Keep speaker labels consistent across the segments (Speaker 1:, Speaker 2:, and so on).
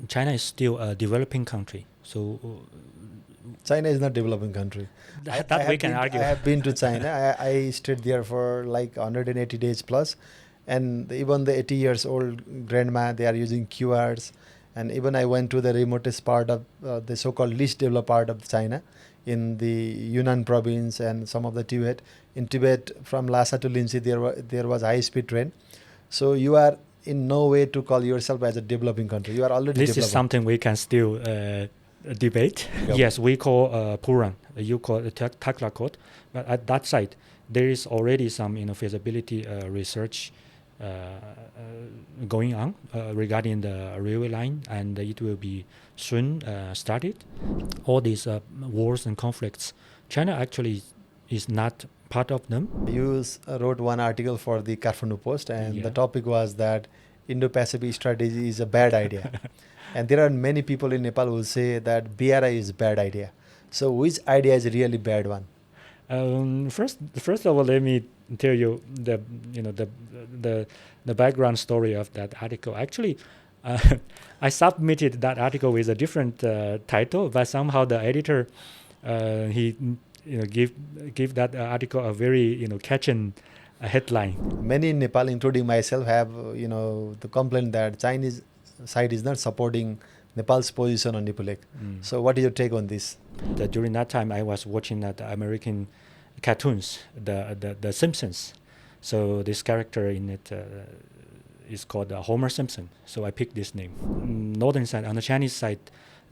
Speaker 1: China is still a developing country. So
Speaker 2: China is not developing country.
Speaker 1: that we can argue.
Speaker 2: I have been to China. I stayed there for like 180 days plus, and even the 80 years old grandma, they are using QRs. And even I went to the remotest part of the so-called least developed part of China, in the Yunnan province and some of the Tibet. In Tibet, from Lhasa to Linsi, there was high-speed train. So you are in no way to call yourself as a developing country. You are already
Speaker 1: This
Speaker 2: developing.
Speaker 1: is something we can still debate.
Speaker 2: Yep.
Speaker 1: Yes, we call Purang. You call it Taklakot. But at that site, there is already some feasibility research going on regarding the railway line, and it will be soon started. All these wars and conflicts, China actually is not part of them.
Speaker 2: You wrote one article for the Kathmandu Post, and the
Speaker 1: Yeah.
Speaker 2: topic was that Indo-Pacific strategy is a bad idea. And there are many people in Nepal who say that BRI is a bad idea. So which idea is really bad one?
Speaker 1: First of all, let me tell you the background story of that article. Actually, I submitted that article with a different title, but somehow the editor he give that article a very catching headline.
Speaker 2: Many in Nepal, including myself, have the complaint that Chinese side is not supporting Nepal's position on Nepal Lake. So what is your take on this?
Speaker 1: During that time, I was watching the American cartoons, the Simpsons. So this character in it is called Homer Simpson. So I picked this name. Northern side, on the Chinese side,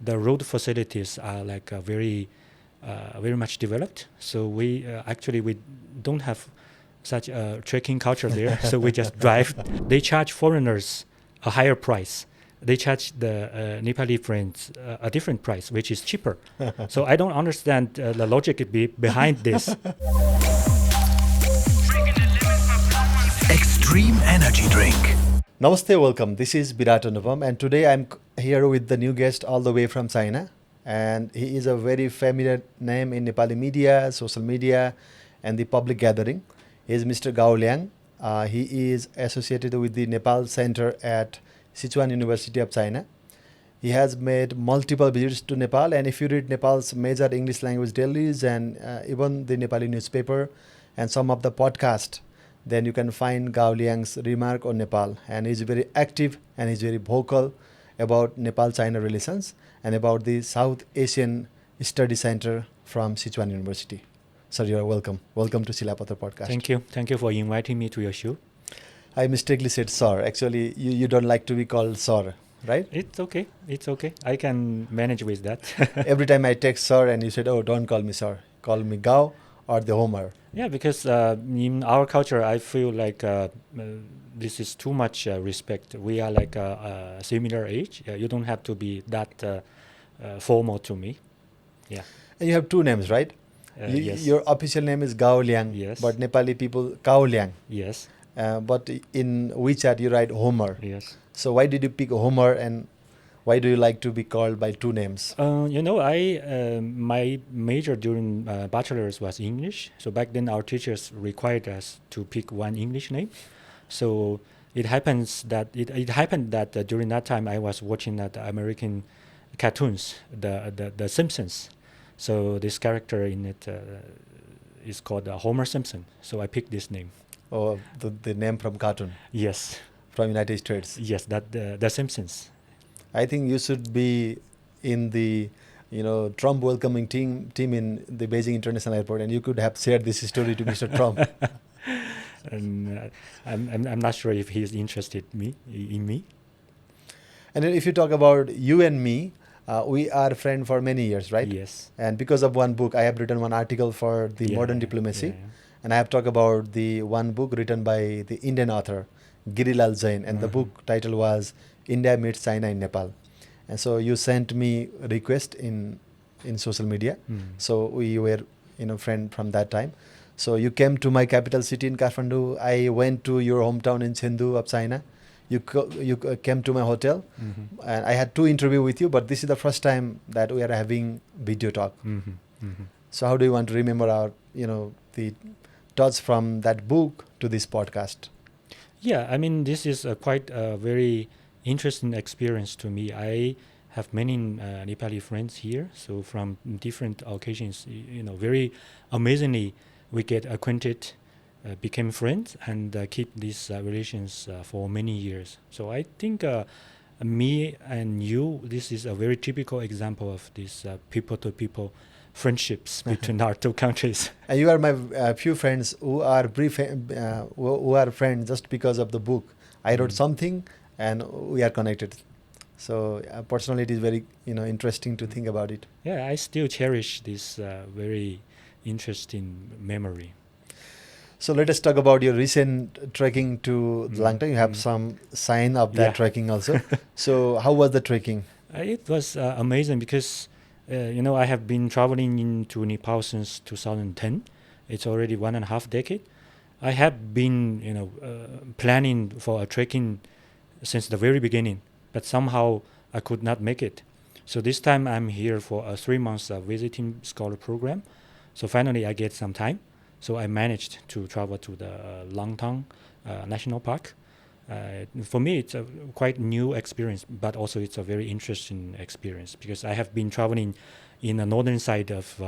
Speaker 1: the road facilities are like very much developed. So we don't have such a trekking culture there. So we just drive. They charge foreigners a higher price. They charge the Nepali friends a different price, which is cheaper. So I don't understand the logic behind this.
Speaker 3: Extreme Energy Drink.
Speaker 2: Namaste, welcome. This is Birat Anupam, and today I'm here with the new guest all the way from China. And he is a very familiar name in Nepali media, social media, and the public gathering. He is Mr. Gao Liang. He is associated with the Nepal Center at Sichuan University of China. He has made multiple visits to Nepal, and if you read Nepal's major English language dailies and even the Nepali newspaper and some of the podcast, then you can find Gao Liang's remark on Nepal. And he's very active and he's very vocal about Nepal-China relations and about the South Asian Study Center from Sichuan University. Sir, you are welcome. Welcome to Shilapatra podcast.
Speaker 1: Thank you. Thank you for inviting me to your show.
Speaker 2: I mistakenly said sir. Actually, you don't like to be called sir, right?
Speaker 1: It's okay. It's okay. I can manage with that.
Speaker 2: Every time I text sir and you said, oh, don't call me sir. Call me Gao or the Homer.
Speaker 1: Yeah, because in our culture, I feel like this is too much respect. We are like a similar age. You don't have to be that formal to me. Yeah.
Speaker 2: And you have two names, right?
Speaker 1: Yes.
Speaker 2: Your official name is Gao Liang,
Speaker 1: Yes.
Speaker 2: but Nepali people, Gao Liang.
Speaker 1: Yes.
Speaker 2: But in WeChat, you write Homer.
Speaker 1: Yes.
Speaker 2: So why did you pick Homer, and why do you like to be called by two names?
Speaker 1: I my major during bachelor's was English. So back then, our teachers required us to pick one English name. So it happened that during that time I was watching the American cartoons, the Simpsons. So this character in it is called Homer Simpson. So I picked this name.
Speaker 2: Or the name from cartoon
Speaker 1: Yes.
Speaker 2: from United States.
Speaker 1: Yes, that the Simpsons.
Speaker 2: I think you should be in the Trump welcoming team in the Beijing International Airport, and you could have shared this story to Mr. Trump.
Speaker 1: And I'm not sure if he's interested in me.
Speaker 2: And then if you talk about you and me, we are friends for many years, right?
Speaker 1: Yes.
Speaker 2: And because of one book, I have written one article for the Modern Diplomacy. And I have talked about the one book written by the Indian author, Girilal Jain. And the book title was India Meets China in Nepal. And so you sent me a request in social media. So we were friend from that time. So you came to my capital city in Kathmandu. I went to your hometown in Chengdu of China. You came to my hotel. And I had two interviews with you, but this is the first time that we are having video talk. So how do you want to remember our the thoughts from that book to this podcast?
Speaker 1: Yeah, I mean, this is quite a very interesting experience to me. I have many Nepali friends here, so from different occasions, very amazingly, we get acquainted, became friends, and keep these relations for many years. So I think me and you, this is a very typical example of this people-to-people friendships between our two countries.
Speaker 2: And you are my few friends who are who are friends just because of the book. I wrote something, and we are connected. So personally, it is very interesting to think about it.
Speaker 1: Yeah, I still cherish this very interesting memory.
Speaker 2: So let us talk about your recent trekking to Langtang. You have some sign of that trekking also. So how was the trekking?
Speaker 1: It was amazing because I have been traveling into Nepal since 2010. It's already 1.5 decade. I have been planning for a trekking since the very beginning, but somehow I could not make it. So this time I'm here for a 3 months visiting scholar program. So finally I get some time. So I managed to travel to the Langtang National Park. For me, it's a quite new experience, but also it's a very interesting experience because I have been traveling in the northern side of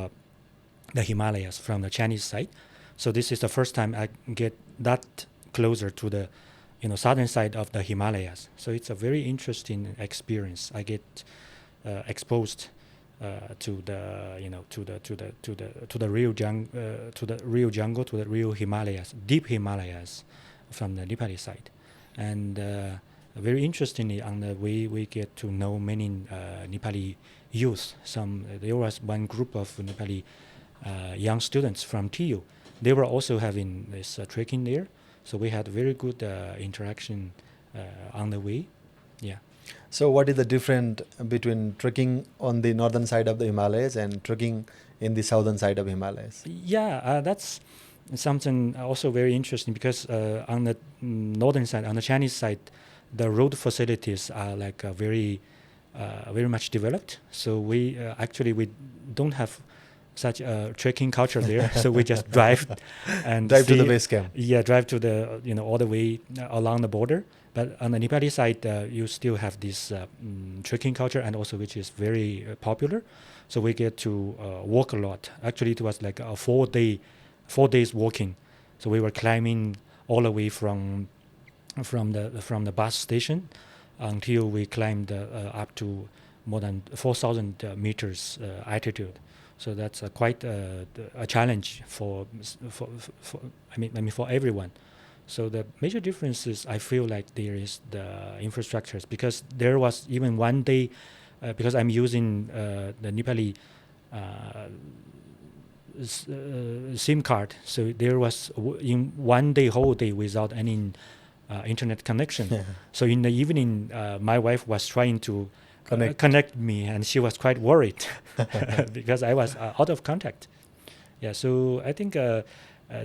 Speaker 1: the Himalayas from the Chinese side. So this is the first time I get that closer to the southern side of the Himalayas. So it's a very interesting experience. I get exposed to the real jungle, to the real Himalayas, deep Himalayas, from the Nepali side, and very interestingly, on the way we get to know many Nepali youth. There was one group of Nepali young students from TU. They were also having this trekking there, so we had very good interaction on the way. Yeah.
Speaker 2: So what is the difference between trekking on the northern side of the Himalayas and trekking in the southern side of Himalayas?
Speaker 1: Yeah, that's something also very interesting because on the northern side, on the Chinese side, the road facilities are like very much developed. So we don't have such a trekking culture there. So we just drive and
Speaker 2: drive to the base camp.
Speaker 1: Yeah, drive to the all the way along the border. But on the Nepali side, you still have this trekking culture, and also which is very popular. So we get to walk a lot. Actually, it was like a 4 days walking. So we were climbing all the way from the bus station until we climbed up to more than 4,000 meters altitude. So that's quite a challenge for everyone. So the major difference is I feel like there is the infrastructures, because there was even one day, because I'm using the Nepali SIM card, so there was in 1 day, whole day without any internet connection.
Speaker 2: Yeah.
Speaker 1: So in the evening, my wife was trying to connect me, and she was quite worried because I was out of contact. Yeah, so I think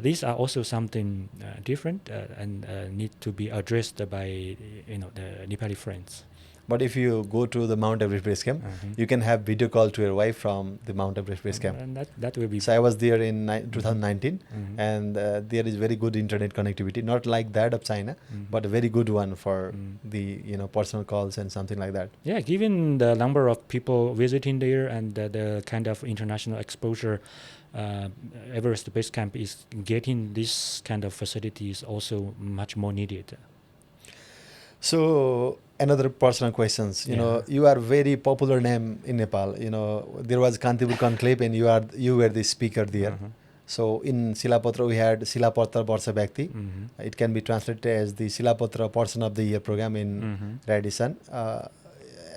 Speaker 1: these are also something different and need to be addressed by the Nepali friends.
Speaker 2: But if you go to the Mount Everest base camp, you can have video call to your wife from the Mount Everest base camp.
Speaker 1: And that will be.
Speaker 2: So I was there in 2019, and there is very good internet connectivity, not like that of China, but a very good one for the personal calls and something like that.
Speaker 1: Yeah, given the number of people visiting there and the kind of international exposure, Everest Base Camp is getting this kind of facilities also much more needed.
Speaker 2: So another personal questions. You are very popular name in Nepal. There was Kantipur conclave, and you were the speaker there. So in Shilapatra we had Shilapatra Varsha Vyakti. It can be translated as the Shilapatra Person of the Year program in Radisson,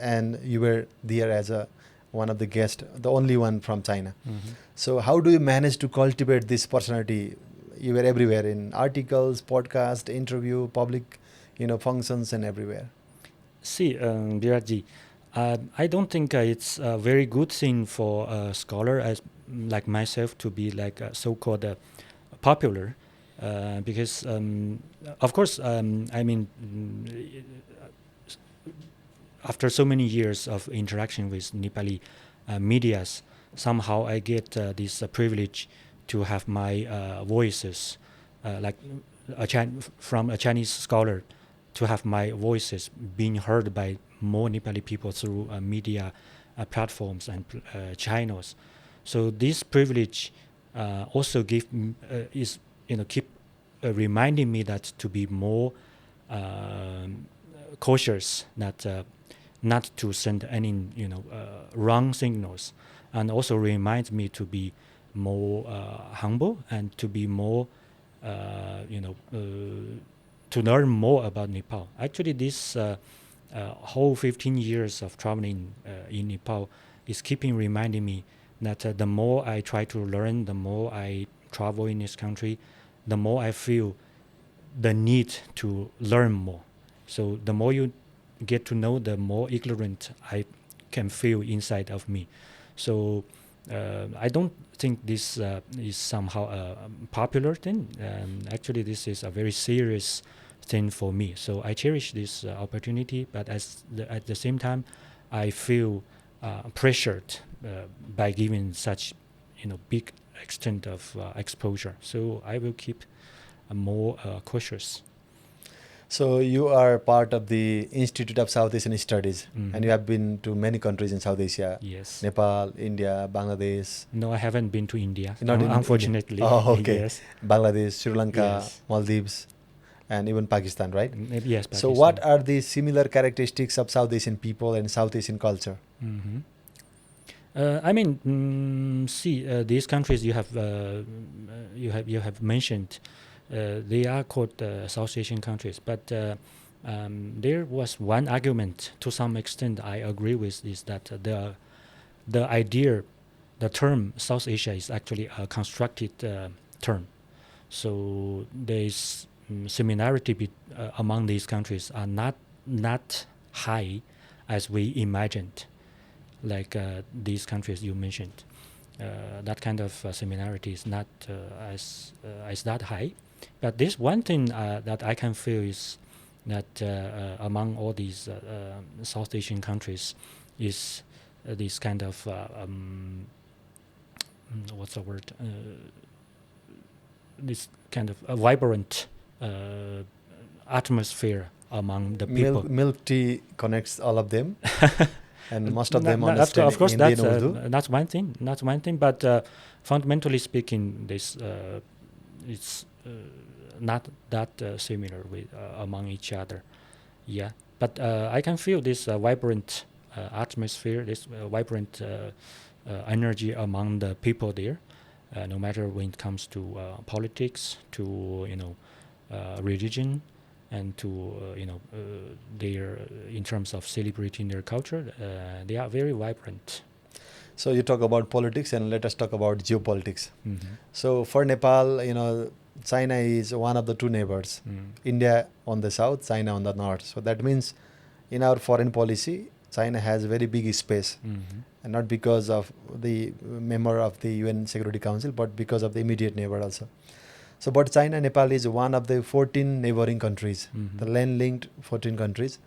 Speaker 2: and you were there as one of the guests, the only one from China. So how do you manage to cultivate this personality? You were everywhere in articles, podcast, interview, public functions, and everywhere.
Speaker 1: See, Biratji, I don't think it's a very good thing for a scholar like myself to be like so-called popular, because of course, after so many years of interaction with Nepali medias, somehow I get this privilege to have my voices like from a Chinese scholar to have my voices being heard by more Nepali people through media platforms and channels. So this privilege also is keep reminding me that to be more cautious, that not to send any wrong signals, and also reminds me to be more humble and to be more to learn more about Nepal. Actually, this whole 15 years of traveling in Nepal is keeping reminding me that the more I try to learn, the more I travel in this country, the more I feel the need to learn more. So the more you get to know, the more ignorant I can feel inside of me. So I don't think this is somehow a popular thing. Actually, this is a very serious thing for me. So I cherish this opportunity, but at the same time, I feel pressured by giving such big extent of exposure. So I will keep more cautious.
Speaker 2: So you are part of the Institute of South Asian Studies,
Speaker 1: Mhm.
Speaker 2: and you have been to many countries in South Asia.
Speaker 1: Yes.
Speaker 2: Nepal, India, Bangladesh.
Speaker 1: No, I haven't been to India.
Speaker 2: Not in India.
Speaker 1: Unfortunately.
Speaker 2: Oh, okay.
Speaker 1: Yes.
Speaker 2: Bangladesh, Sri Lanka,
Speaker 1: Yes.
Speaker 2: Maldives, and even Pakistan, right?
Speaker 1: Yes.
Speaker 2: So
Speaker 1: Pakistan.
Speaker 2: what are the similar characteristics of South Asian people and South Asian culture?
Speaker 1: Mm-hmm. I mean, see, these countries you have mentioned, they are called South Asian countries. But there was one argument, to some extent, I agree with, is that the idea, the term South Asia is actually a constructed term. So there is similarity among these countries are not high as we imagined. Like these countries you mentioned, that kind of similarity is not as that high. But this one thing that I can feel is that among all these South Asian countries is this kind of what's the word? This kind of a vibrant atmosphere among the people.
Speaker 2: Milk tea connects all of them. And most of them understand
Speaker 1: of course,
Speaker 2: Hindi and Urdu.
Speaker 1: that's one thing. That's one thing. But fundamentally speaking, this it's not that similar with among each other. Yeah. But I can feel this vibrant atmosphere, this vibrant energy among the people there. No matter when it comes to politics, to religion, and to their in terms of celebrating their culture, they are very vibrant.
Speaker 2: So you talk about politics, and let us talk about geopolitics.
Speaker 1: Mm-hmm.
Speaker 2: So for Nepal, China is one of the two neighbors. India on the south, China on the north. So that means in our foreign policy, China has very big space.
Speaker 1: Mm-hmm.
Speaker 2: And not because of the member of the UN Security Council, but because of the immediate neighbor also. So, but China, Nepal is one of the 14 neighboring countries,
Speaker 1: Mm-hmm.
Speaker 2: the land-linked 14 countries.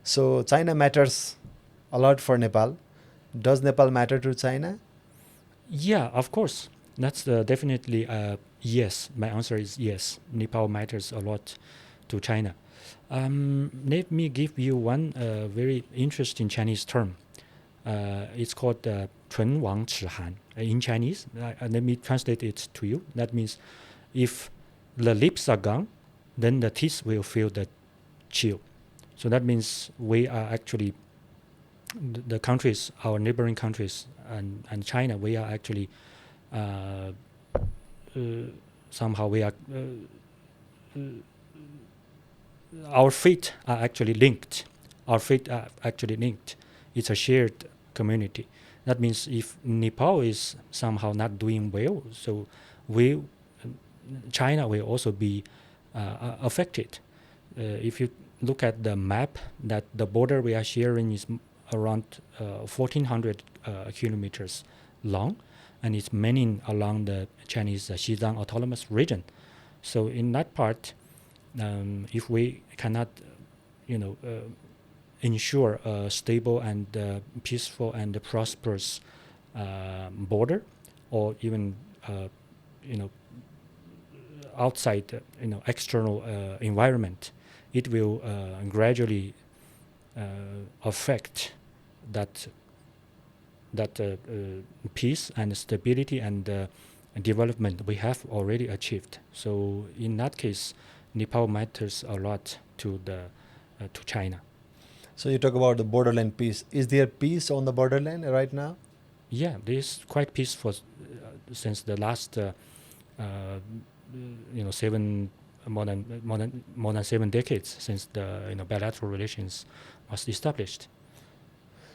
Speaker 2: So, China matters a lot for Nepal. Does Nepal matter to China?
Speaker 1: Yeah, of course. That's definitely yes. My answer is yes. Nepal matters a lot to China. Let me give you one very interesting Chinese term. It's called 唇亡齿寒 in Chinese. Let me translate it to you. That means if the lips are gone, then the teeth will feel the chill. So that means we are actually, the countries, our neighboring countries and China, we are actually somehow we are our fate are actually linked. Our fate are actually linked. It's a shared community. That means if Nepal is somehow not doing well, so China will also be affected. If you look at the map, that the border we are sharing is around 1,400 kilometers long, and it's meaning along the Chinese Xizang autonomous region. So in that part, if we cannot, ensure a stable and peaceful and prosperous border, or even outside external environment, it will gradually affect that peace and stability and development we have already achieved. So in that case, Nepal matters a lot to China.
Speaker 2: So you talk about the borderland peace. Is there peace on the borderland right now?
Speaker 1: Yeah, this is quite peaceful since the last more than 7 decades since the bilateral relations was established.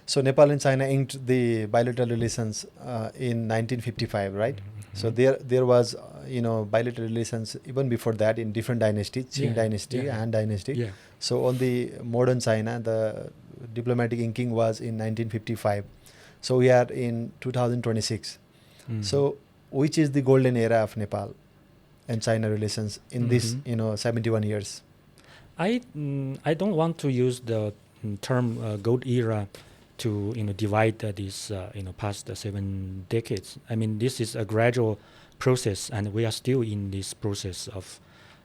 Speaker 2: So Nepal and China inked the bilateral relations in 1955, right? So there was bilateral relations even before that in different dynasties, Qing dynasty, Han dynasty.
Speaker 1: Yeah.
Speaker 2: So on the modern China, the diplomatic inking was in 1955. So we are in 2026. So which is the golden era of Nepal and China relations in this 71 years?
Speaker 1: I don't want to use the term gold era to divide these past 7 decades. I mean, this is a gradual process, and we are still in this process of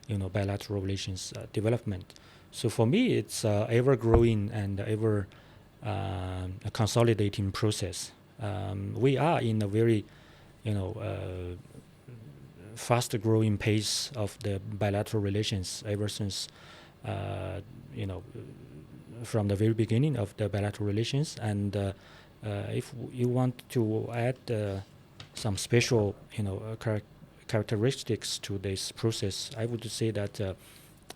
Speaker 1: bilateral relations development. So for me, it's ever growing and ever consolidating process. We are in a very fast growing pace of the bilateral relations ever since from the very beginning of the bilateral relations. And if you want to add some special characteristics to this process, I would say that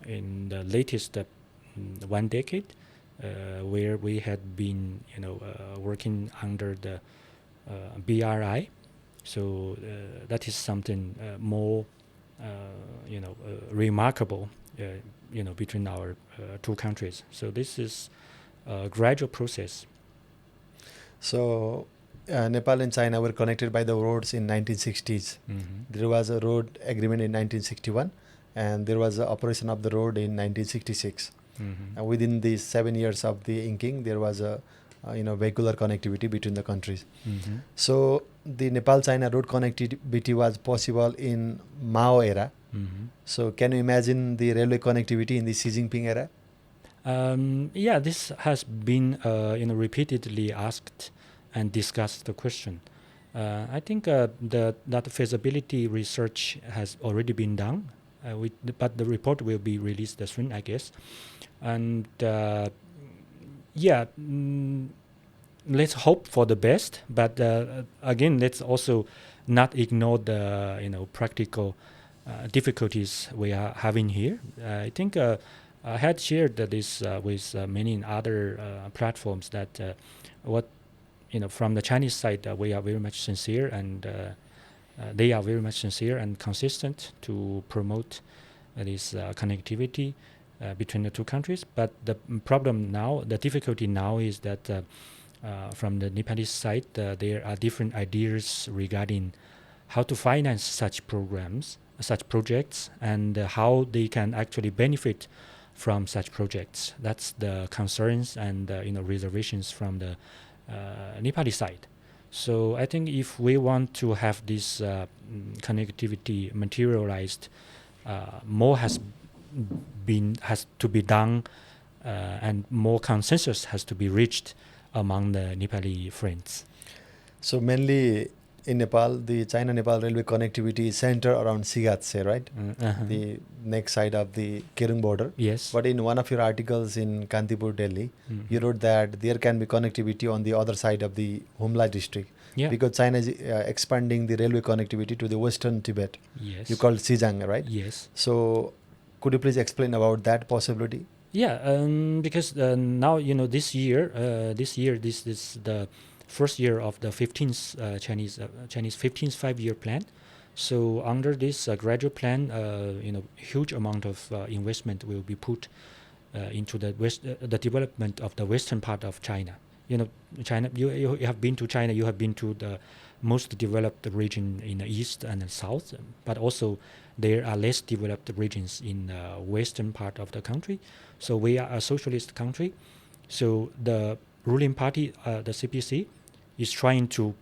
Speaker 1: in the latest 1 decade, where we had been working under the BRI, so that is something more remarkable between our two countries. So this is a gradual process.
Speaker 2: So Nepal and China were connected by the roads in 1960s. There was a road agreement in 1961, and there was an operation of the road in 1966. And within these 7 years of the inking, there was a vehicular connectivity between the countries. So the Nepal-China road connectivity was possible in Mao era. So can you imagine the railway connectivity in the Xi Jinping era?
Speaker 1: Yeah, this has been repeatedly asked and discussed the question. I think that feasibility research has already been done, but the report will be released soon, I guess. And let's hope for the best, but again, let's also not ignore the practical difficulties we are having here. I think I had shared this with many other platforms that from the Chinese side, we are very much sincere, and they are very much sincere and consistent to promote this connectivity between the two countries. But the problem now, the difficulty now is that from the Nepalese side, there are different ideas regarding how to finance such programs, such projects, and how they can actually benefit from such projects. That's the concerns and reservations from the Nepali side. So I think if we want to have this connectivity materialized, more has to be done, and more consensus has to be reached among the Nepali friends.
Speaker 2: So mainly in Nepal, the China-Nepal railway connectivity is centered around Sigatse, right? The next side of the Kerung border.
Speaker 1: Yes.
Speaker 2: But in one of your articles in Kantipur, Delhi, you wrote that there can be connectivity on the other side of the Humla district.
Speaker 1: Yeah.
Speaker 2: Because China is expanding the railway connectivity to the western Tibet.
Speaker 1: Yes.
Speaker 2: You called Xizang, right?
Speaker 1: Yes.
Speaker 2: So could you please explain about that possibility?
Speaker 1: Yeah, because now this year, this is the first year of the 15th Chinese 15th 5-year plan. So under this gradual plan, huge amount of investment will be put into the development of the western part of China. China. You have been to China. You have been to the most developed region in the east and the south, but also there are less developed regions in the western part of the country. So we are a socialist country. So the ruling party, the CPC, is trying to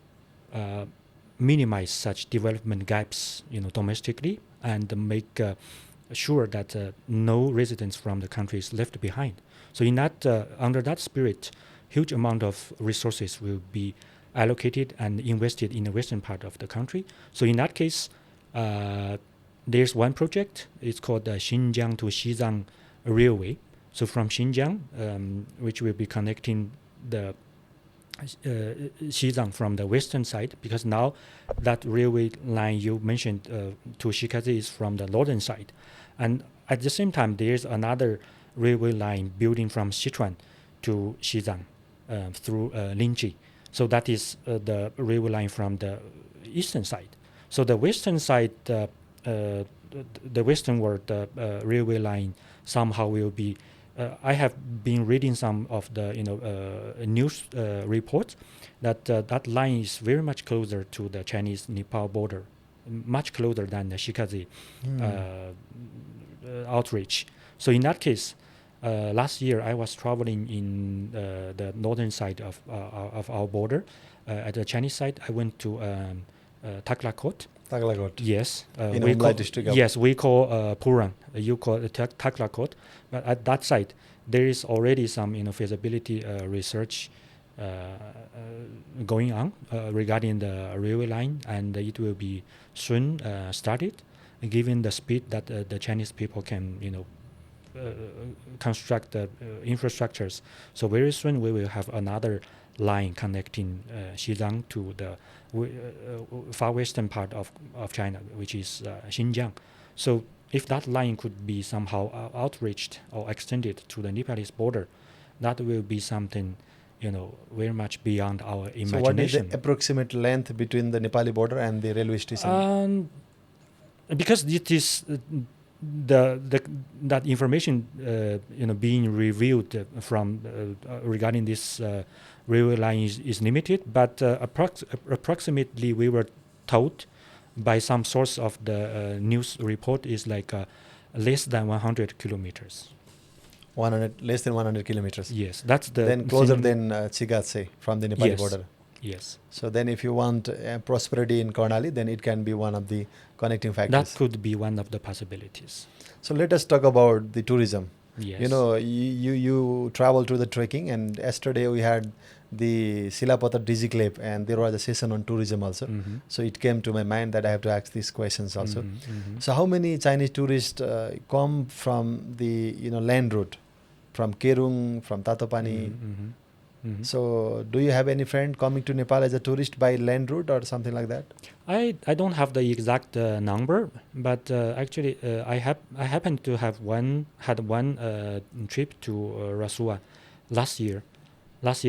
Speaker 1: minimize such development gaps, domestically, and make sure that no residents from the country is left behind. So in that, under that spirit, huge amount of resources will be allocated and invested in the western part of the country. So in that case, there's one project. It's called the Xinjiang to Xizang Railway. So from Xinjiang, which will be connecting the Xizang from the western side, because now that railway line you mentioned to Shikaze is from the northern side. And at the same time, there's another railway line building from Sichuan to Xizang through Linji. So that is the railway line from the eastern side. So the western side, the westernward railway line somehow will be. I have been reading some of the news reports that that line is very much closer to the Chinese-Nepal border, much closer than the Shikaze outreach. So in that case, last year I was traveling in the northern side of our border. At the Chinese side, I went to Taklakot.
Speaker 2: Taklakot.
Speaker 1: Yes.
Speaker 2: In Umla district.
Speaker 1: Yes, we call Purang. You call it Taklakot. But at that site, there is already some feasibility research going on regarding the railway line, and it will be soon started, given the speed that the Chinese people can construct the infrastructures. So very soon we will have another line connecting Xizang to the far western part of China, which is Xinjiang. So if that line could be somehow outreached or extended to the Nepalese border, that will be something very much beyond our imagination.
Speaker 2: So what is the approximate length between the Nepali border and the railway station?
Speaker 1: Because it is that information being reviewed from regarding this railway line is limited, but approximately we were told by some source of the news report is like less than 100 kilometers.
Speaker 2: Less than 100 kilometers.
Speaker 1: Yes, that's the.
Speaker 2: Then closer than Chigatse from the Nepali border.
Speaker 1: Yes.
Speaker 2: So then, if you want prosperity in Karnali, then it can be one of the connecting factors.
Speaker 1: That could be one of the possibilities.
Speaker 2: So let us talk about the tourism.
Speaker 1: Yes.
Speaker 2: You travel to the trekking, and yesterday we had the Shilapatra Digiclip, and there was a session on tourism also.
Speaker 1: Mm-hmm.
Speaker 2: So it came to my mind that I have to ask these questions also.
Speaker 1: Mm-hmm.
Speaker 2: So how many Chinese tourists come from the land route, from Kerung, from Tatopani?
Speaker 1: Mm-hmm. Mm-hmm.
Speaker 2: So do you have any friend coming to Nepal as a tourist by land route or something like that?
Speaker 1: I don't have the exact number, but actually I happened to have one trip to Rasua last year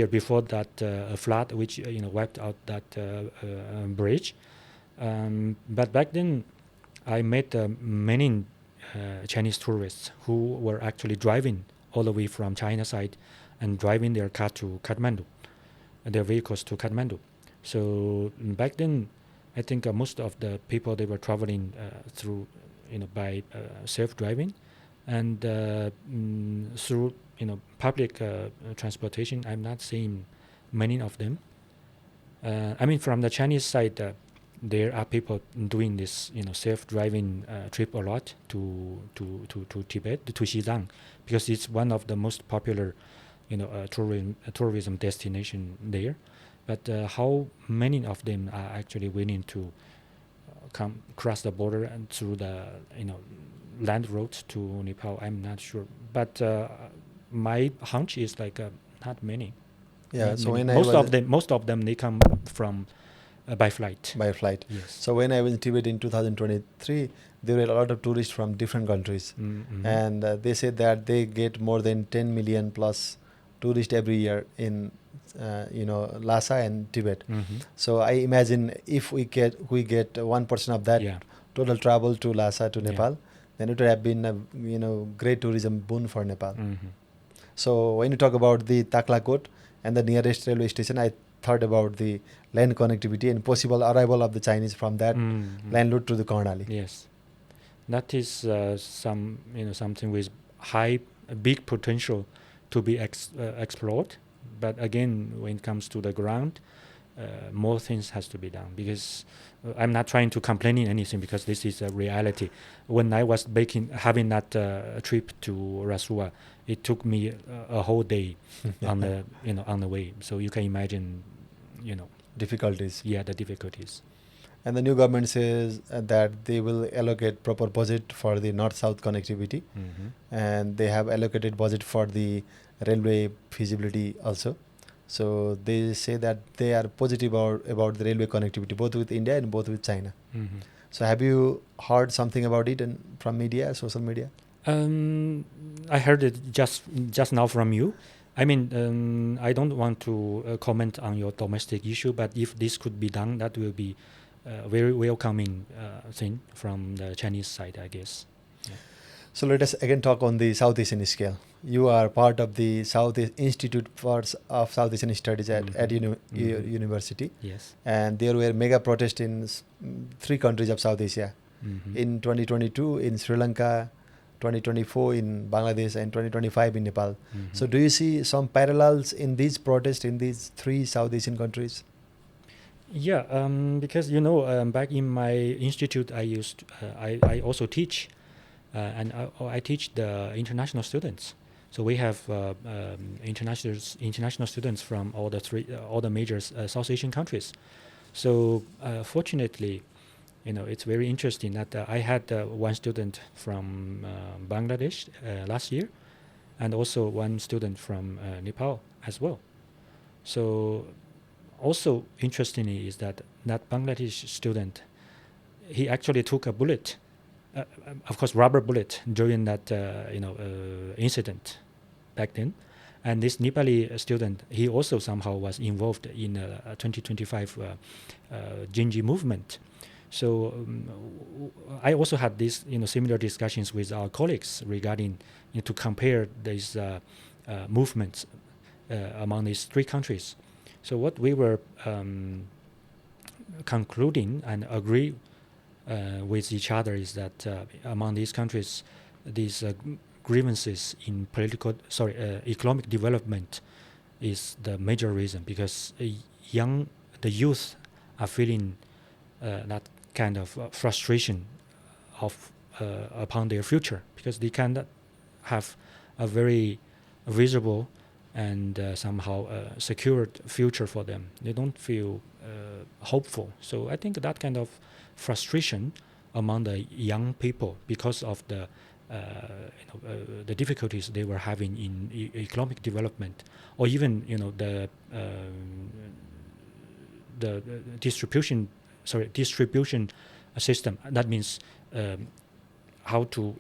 Speaker 1: before that flood which wiped out that bridge. But back then I met many Chinese tourists who were actually driving all the way from China side and driving their car to Kathmandu, their vehicles to Kathmandu. So back then, I think most of the people, they were traveling through, by self-driving, and through, public transportation. I'm not seeing many of them. I mean, from the Chinese side, there are people doing this, self-driving trip a lot to Tibet, to Xizang, because it's one of the most popular tourism destination there. But how many of them are actually willing to cross the border and through the land roads to Nepal, I'm not sure. But my hunch is like not many.
Speaker 2: Yeah.
Speaker 1: Not
Speaker 2: so
Speaker 1: many.
Speaker 2: when
Speaker 1: most of them they come from by flight.
Speaker 2: By flight.
Speaker 1: Yes.
Speaker 2: So when I was in Tibet in 2023, there were a lot of tourists from different countries,
Speaker 1: Mm-hmm.
Speaker 2: and they said that they get more than 10 million plus tourists every year in Lhasa and Tibet.
Speaker 1: Mm-hmm.
Speaker 2: So I imagine if we get 1% of that total travel to Lhasa to Nepal, then it would have been a great tourism boon for Nepal.
Speaker 1: Mm-hmm.
Speaker 2: So when you talk about the Taklakot and the nearest railway station, I thought about the land connectivity and possible arrival of the Chinese from that land route to the Karnali.
Speaker 1: Yes, that is something with big potential to be explored. But again, when it comes to the ground, more things has to be done, because I'm not trying to complain in anything, because this is a reality. When I was having that trip to Rasua, it took me a whole day on the way. So you can imagine,
Speaker 2: difficulties.
Speaker 1: Yeah, the difficulties.
Speaker 2: And the new government says that they will allocate proper budget for the north-south connectivity, and they have allocated budget for the railway feasibility also. So they say that they are positive about the railway connectivity, both with India and both with China. So have you heard something about it from media, social media?
Speaker 1: I heard it just now from you. I mean, I don't want to comment on your domestic issue, but if this could be done, that will be a very welcoming thing from the Chinese side, I guess. Yeah.
Speaker 2: So let us again talk on the South Asian scale. You are part of the South Institute of South Asian Studies at university.
Speaker 1: Yes.
Speaker 2: And there were mega protests in 3 countries of South Asia. In 2022 in Sri Lanka, 2024 in Bangladesh, and 2025 in Nepal. So do you see some parallels in these protests in these 3 South Asian countries?
Speaker 1: Yeah, because back in my institute, I also teach, and I teach the international students. So we have international students from all the major South Asian countries. So fortunately, it's very interesting that I had one student from Bangladesh last year, and also one student from Nepal as well. So also interestingly is that Bangladesh student, he actually took a bullet, of course rubber bullet, during that incident back then. And this Nepali student, he also somehow was involved in a 2025 Jinji movement. So I also had these similar discussions with our colleagues regarding to compare these movements among these 3 countries. So what we were concluding and agree with each other is that among these countries, these grievances in economic development is the major reason, because the youth are feeling that kind of frustration upon their future, because they cannot have a very visible and somehow secured future for them. They don't feel hopeful. So I think that kind of frustration among the young people, because of the difficulties they were having in economic development, or even the distribution system. That means how to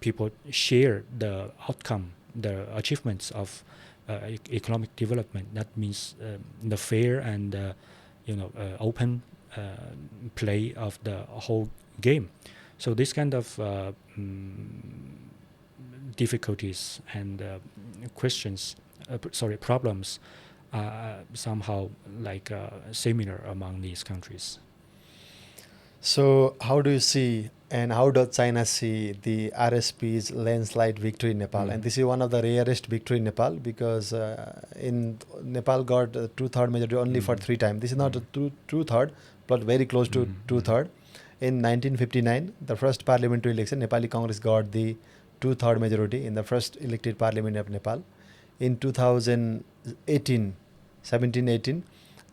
Speaker 1: people share the outcome, the achievements of economic development. That means the fair and open play of the whole game. So this kind of difficulties and problems are somehow like similar among these countries.
Speaker 2: So how do you see, and how does China see the RSP's landslide victory in Nepal? And this is one of the rarest victory in Nepal, because in Nepal got 2/3 majority only for 3 times. This is not a 2/3, but very close to 2/3. In 1959, the first parliamentary election, Nepali Congress got the 2/3 majority in the first elected parliament of Nepal. In 2017-18,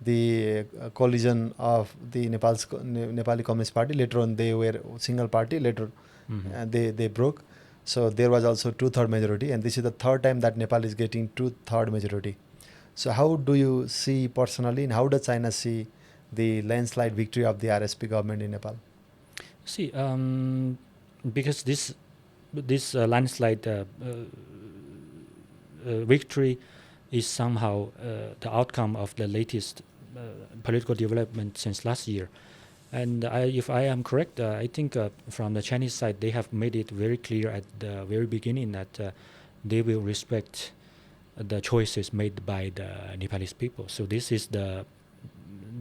Speaker 2: the coalition of the Nepali Communist Party, later on they were single party, later they broke. So there was also 2/3 majority, and this is the 3rd time that Nepal is getting 2/3 majority. So how do you see personally, and how does China see the landslide victory of the RSP government in Nepal?
Speaker 1: See, because this landslide victory is somehow the outcome of the latest political development since last year. And if I am correct, I think from the Chinese side, they have made it very clear at the very beginning that they will respect the choices made by the Nepalese people. So this is the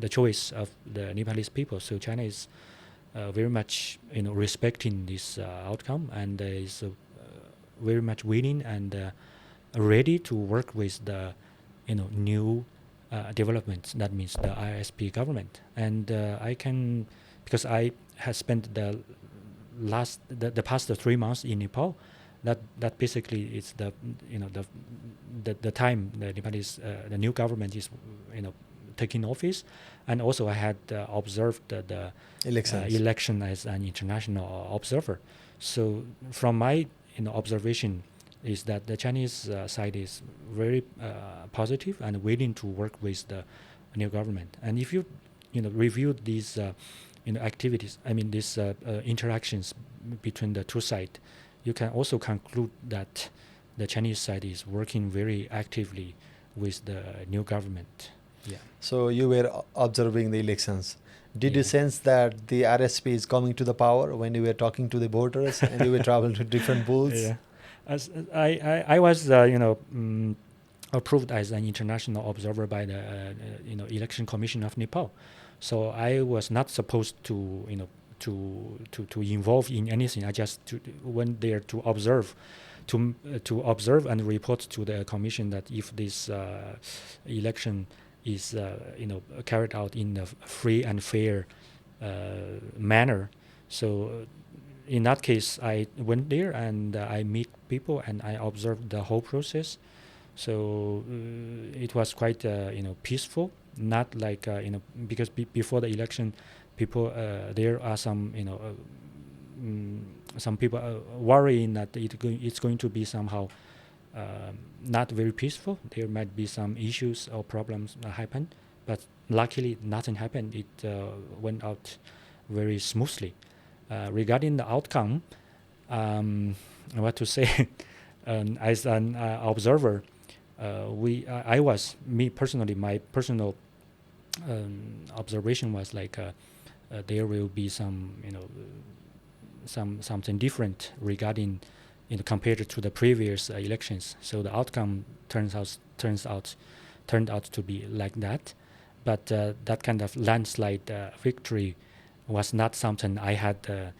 Speaker 1: choice of the Nepalese people. So China is very much respecting this outcome, and is very much willing and ready to work with the new development. That means the ISP government, and I can, because I have spent the past 3 months in Nepal. That basically is the the time the Nepalese the new government is taking office, and also I had observed the election as an international observer. So from my observation is that the Chinese side is very positive and willing to work with the new government. And if you review these activities, I mean these interactions between the two sides, you can also conclude that the Chinese side is working very actively with the new government. Yeah.
Speaker 2: So you were observing the elections. Did
Speaker 1: Yeah.
Speaker 2: you sense that the RSP is coming to the power when you were talking to the voters and you were traveling to different booths?
Speaker 1: Yeah. As I was approved as an international observer by the Election Commission of Nepal, so I was not supposed to to involve in anything. I just went there to observe, to observe and report to the commission that if this election is carried out in a free and fair manner. So in that case, I went there and I meet people and I observed the whole process. So it was quite peaceful. Not like because before the election, people there are some some people worrying that it's going to be somehow not very peaceful. There might be some issues or problems happen, but luckily nothing happened. It went out very smoothly. Regarding the outcome, what to say? As an observer, I was, me personally, my personal observation was like there will be some something different regarding compared to the previous elections. So the outcome turned out to be like that, but that kind of landslide victory was not something I had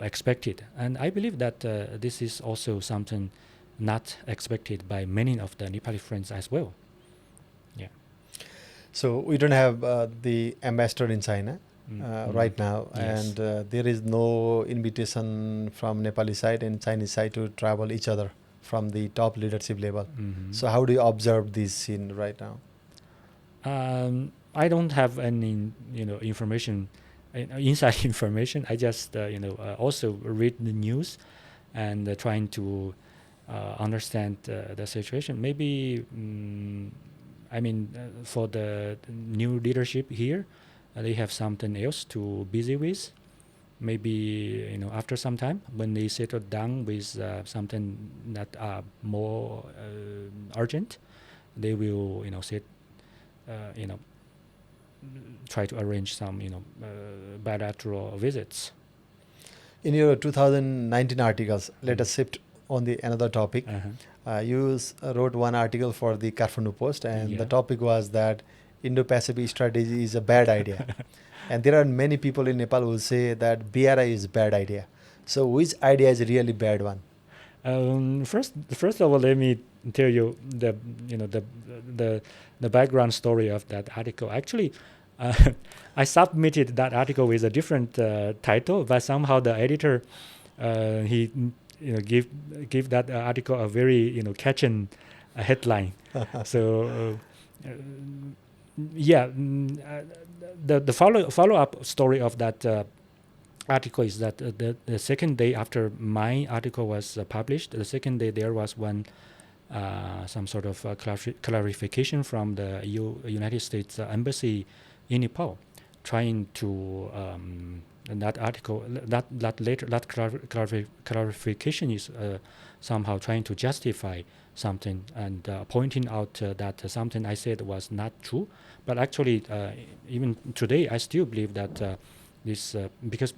Speaker 1: expected, and I believe that this is also something not expected by many of the Nepali friends as well. Yeah.
Speaker 2: So we don't have the ambassador in China right now,
Speaker 1: Yes.
Speaker 2: and there is no invitation from Nepali side and Chinese side to travel each other from the top leadership level. So how do you observe this scene right now?
Speaker 1: I don't have any information, inside information. I just also read the news and trying to understand the situation. Maybe for the new leadership here, they have something else to busy with. Maybe after some time, when they settle down with something that are more urgent, they will try to arrange some bilateral visits.
Speaker 2: In your 2019 articles, let us shift on the another topic. You wrote one article for the Kathmandu Post, and the topic was that Indo-Pacific strategy is a bad idea. And there are many people in Nepal who say that BRI is a bad idea. So which idea is really bad one?
Speaker 1: First of all, let me tell you the background story of that article. Actually, I submitted that article with a different title, but somehow the editor he give that article a very catching headline. So the follow up story of that article is that the second day after my article was published, the second day there was one some sort of clarification from the United States Embassy in Nepal, trying to that article that clarification is somehow trying to justify something and pointing out that something I said was not true. But actually, even today, I still believe that this because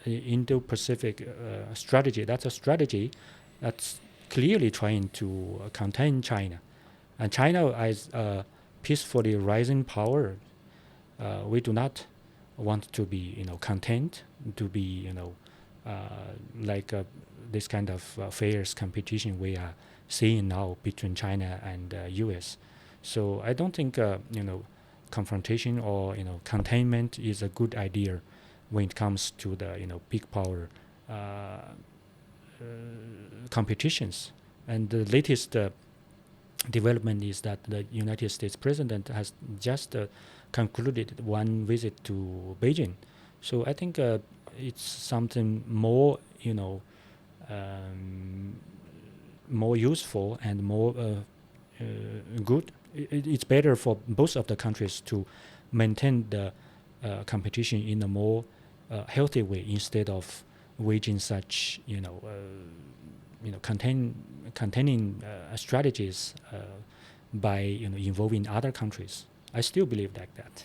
Speaker 1: Indo-Pacific strategy, that's a strategy that's clearly trying to contain China, and China as a peacefully rising power. We do not want to be contained, to be like this kind of fierce competition we are seeing now between China and US. So I don't think confrontation or containment is a good idea when it comes to the big power competitions. And the latest development is that the United States president has just concluded one visit to Beijing. So I think it's something more, more useful and more good. It's better for both of the countries to maintain the competition in a more healthy way instead of waging such, containing strategies by involving other countries. I still believe like that.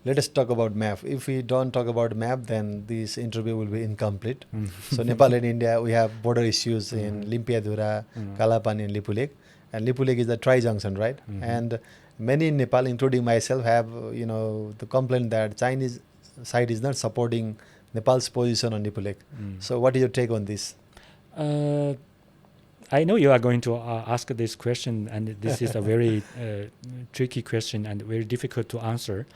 Speaker 2: Let us talk about map. If we don't talk about map, then this interview will be incomplete. So Nepal and India, we have border issues in Limpiadhura, Kalapani, and Lipulek. And Lipulek is the tri-junction, right? And many in Nepal, including myself, have the complaint that Chinese side is not supporting Nepal's position on Lipulek. So what is your take on this?
Speaker 1: I know you are going to ask this question, and this is a very tricky question and very difficult to answer.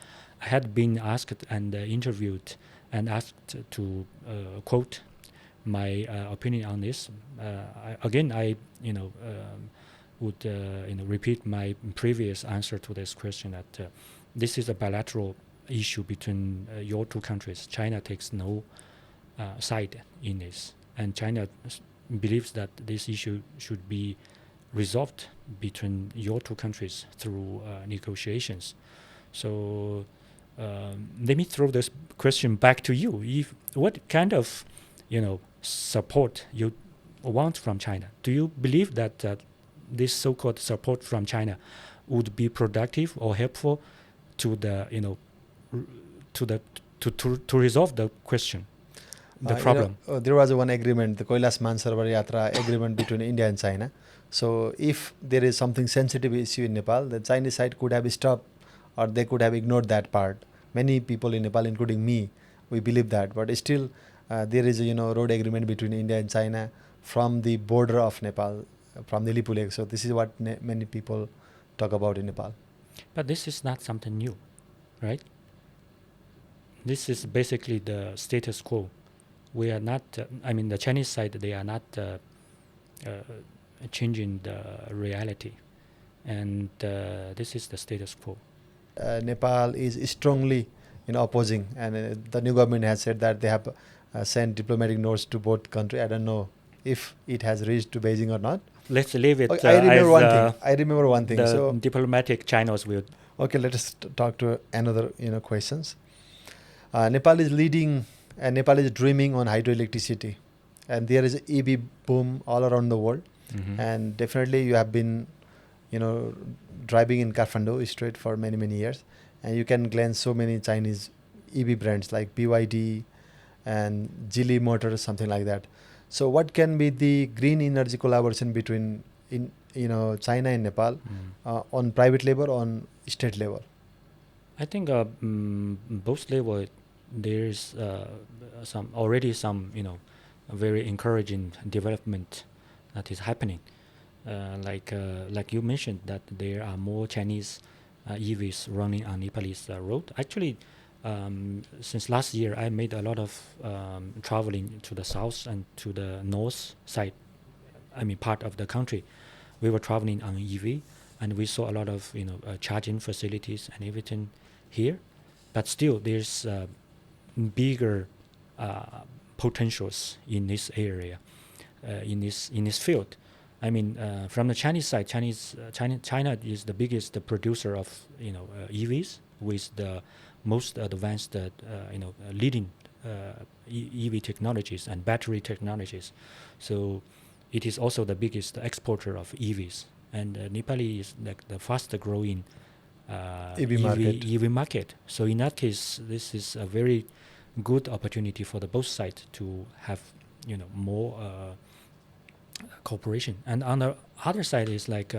Speaker 1: I had been asked and interviewed and asked to quote my opinion on this. I would repeat my previous answer to this question that this is a bilateral issue between your two countries. China takes no side in this, and China believes that this issue should be resolved between your two countries through negotiations. So let me throw this question back to you. What kind of support you want from China? Do you believe that this so-called support from China would be productive or helpful to the to resolve the question, the problem?
Speaker 2: There was one agreement, the Kailash Mansarovar Yatra agreement between India and China. So if there is something sensitive issue in Nepal, the Chinese side could have stopped, or they could have ignored that part. Many people in Nepal, including me, we believe that. But still, there is a road agreement between India and China from the border of Nepal, from the Lipulek. So this is what many people talk about in Nepal.
Speaker 1: But this is not something new, right? This is basically the status quo. We are not, the Chinese side, they are not changing the reality. And this is the status quo.
Speaker 2: Nepal is strongly opposing, and the new government has said that they have sent diplomatic notes to both countries. I don't know if it has reached to Beijing or not.
Speaker 1: Let's leave it.
Speaker 2: Okay, I remember one thing.
Speaker 1: The
Speaker 2: so
Speaker 1: diplomatic channels will.
Speaker 2: Okay, let us talk to another questions. Nepal is leading, and Nepal is dreaming on hydroelectricity, and there is an EV boom all around the world. And definitely you have been driving in Kathmandu straight for many years, and you can glance so many Chinese EV brands like BYD and Geely Motors, something like that. So what can be the green energy collaboration between China and Nepal on private level, on state level?
Speaker 1: I think both level there is some very encouraging development that is happening. Like you mentioned that there are more Chinese EVs running on Nepalese road. Actually, since last year, I made a lot of traveling to the south and to the north side. Part of the country. We were traveling on EV, and we saw a lot of charging facilities and everything here. But still, there's bigger potentials in this area, in this field. From the Chinese side, China is the biggest producer of EVs with the most advanced leading EV technologies and battery technologies. So it is also the biggest exporter of EVs, and Nepal is like the fastest growing EV market. So in that case, this is a very good opportunity for the both sides to have more cooperation. And on the other side is like